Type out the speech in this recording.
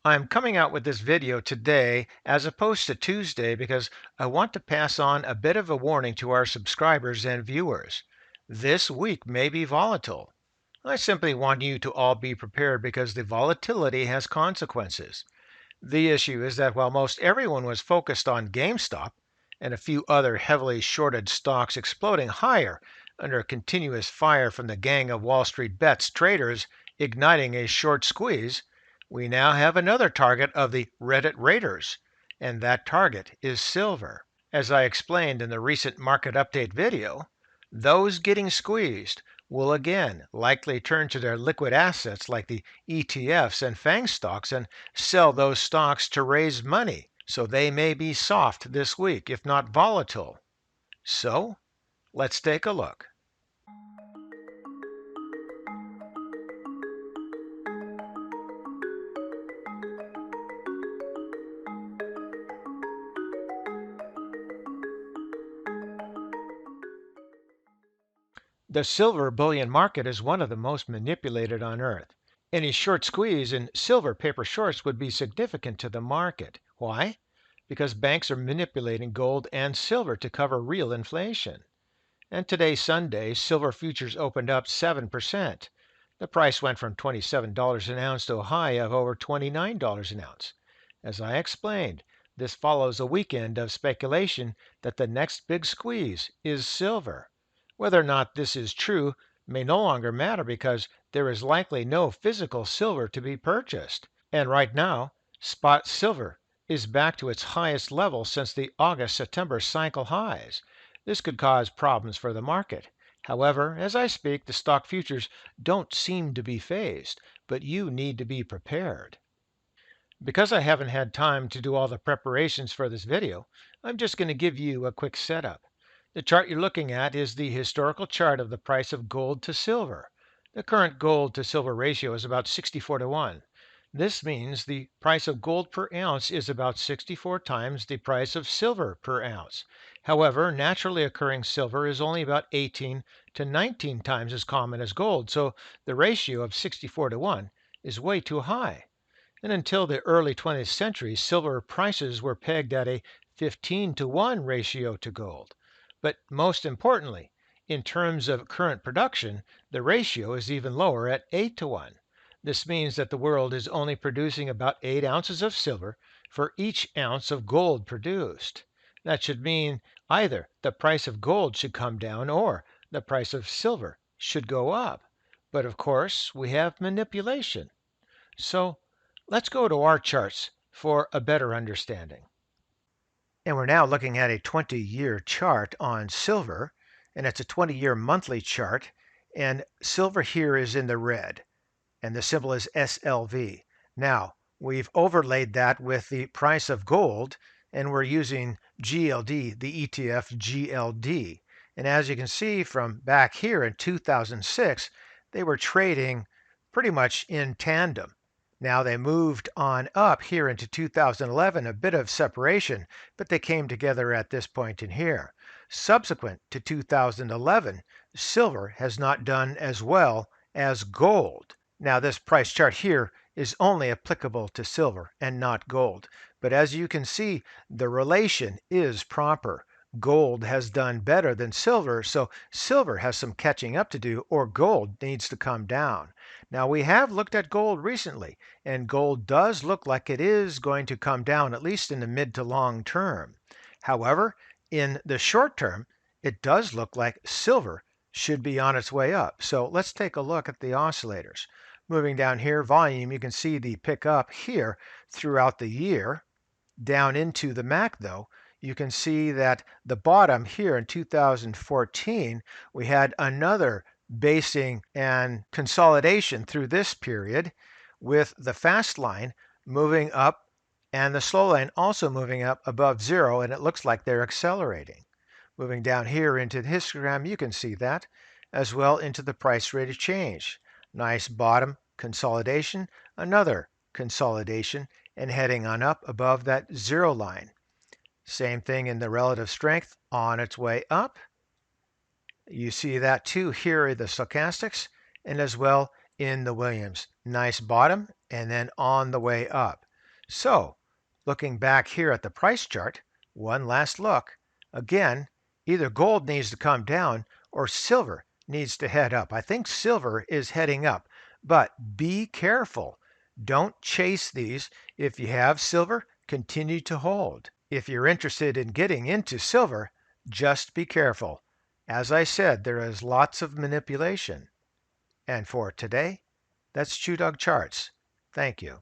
I'm coming out with this video today as opposed to Tuesday because I want to pass on a bit of a warning to our subscribers and viewers. This week may be volatile. I simply want you to all be prepared because the volatility has consequences. The issue is that while most everyone was focused on GameStop and a few other heavily shorted stocks exploding higher under continuous fire from the gang of Wall Street Bets traders igniting a short squeeze, we now have another target of the Reddit raiders, and that target is silver. As I explained in the recent market update video, those getting squeezed will again likely turn to their liquid assets like the ETFs and FAANG stocks and sell those stocks to raise money. So they may be soft this week, if not volatile. So let's take a look. The silver bullion market is one of the most manipulated on earth. Any short squeeze in silver paper shorts would be significant to the market. Why? Because banks are manipulating gold and silver to cover real inflation. And today, Sunday, silver futures opened up 7%. The price went from $27 an ounce to a high of over $29 an ounce. As I explained, this follows a weekend of speculation that the next big squeeze is silver. Whether or not this is true may no longer matter because there is likely no physical silver to be purchased. And right now, spot silver is back to its highest level since the August-September cycle highs. This could cause problems for the market. However, as I speak, the stock futures don't seem to be phased, but you need to be prepared. Because I haven't had time to do all the preparations for this video, I'm just going to give you a quick setup. The chart you're looking at is the historical chart of the price of gold to silver. The current gold to silver ratio is about 64 to 1. This means the price of gold per ounce is about 64 times the price of silver per ounce. However, naturally occurring silver is only about 18 to 19 times as common as gold, so the ratio of 64 to 1 is way too high. And until the early 20th century, silver prices were pegged at a 15 to 1 ratio to gold. But most importantly, in terms of current production, the ratio is even lower at 8 to 1. This means that the world is only producing about 8 ounces of silver for each ounce of gold produced. That should mean either the price of gold should come down or the price of silver should go up. But of course, we have manipulation. So let's go to our charts for a better understanding. And we're now looking at a 20-year chart on silver, and it's a 20-year monthly chart, and silver here is in the red, and the symbol is SLV. Now, we've overlaid that with the price of gold, and we're using GLD, the ETF GLD. And as you can see from back here in 2006, they were trading pretty much in tandem. Now they moved on up here into 2011, a bit of separation, but they came together at this point in here. Subsequent to 2011, silver has not done as well as gold. Now this price chart here is only applicable to silver and not gold. But as you can see, the relation is proper. Gold has done better than silver, so silver has some catching up to do, or gold needs to come down. Now we have looked at gold recently, and gold does look like it is going to come down, at least in the mid to long term. However, in the short term, it does look like silver should be on its way up. So let's take a look at the oscillators. Moving down here, volume, you can see the pick up here throughout the year. Down into the MAC though, you can see that the bottom here in 2014, we had another basing and consolidation through this period with the fast line moving up and the slow line also moving up above zero, and it looks like they're accelerating. Moving down here into the histogram, you can see that, as well into the price rate of change. Nice bottom consolidation, another consolidation, and heading on up above that zero line. Same thing in the relative strength on its way up. You see that too here in the stochastics and as well in the Williams. Nice bottom and then on the way up. So, looking back here at the price chart, one last look. Again, either gold needs to come down or silver needs to head up. I think silver is heading up, but be careful. Don't chase these. If you have silver, continue to hold. If you're interested in getting into silver, just be careful. As I said, there is lots of manipulation. And for today, that's ChewDog Charts. Thank you.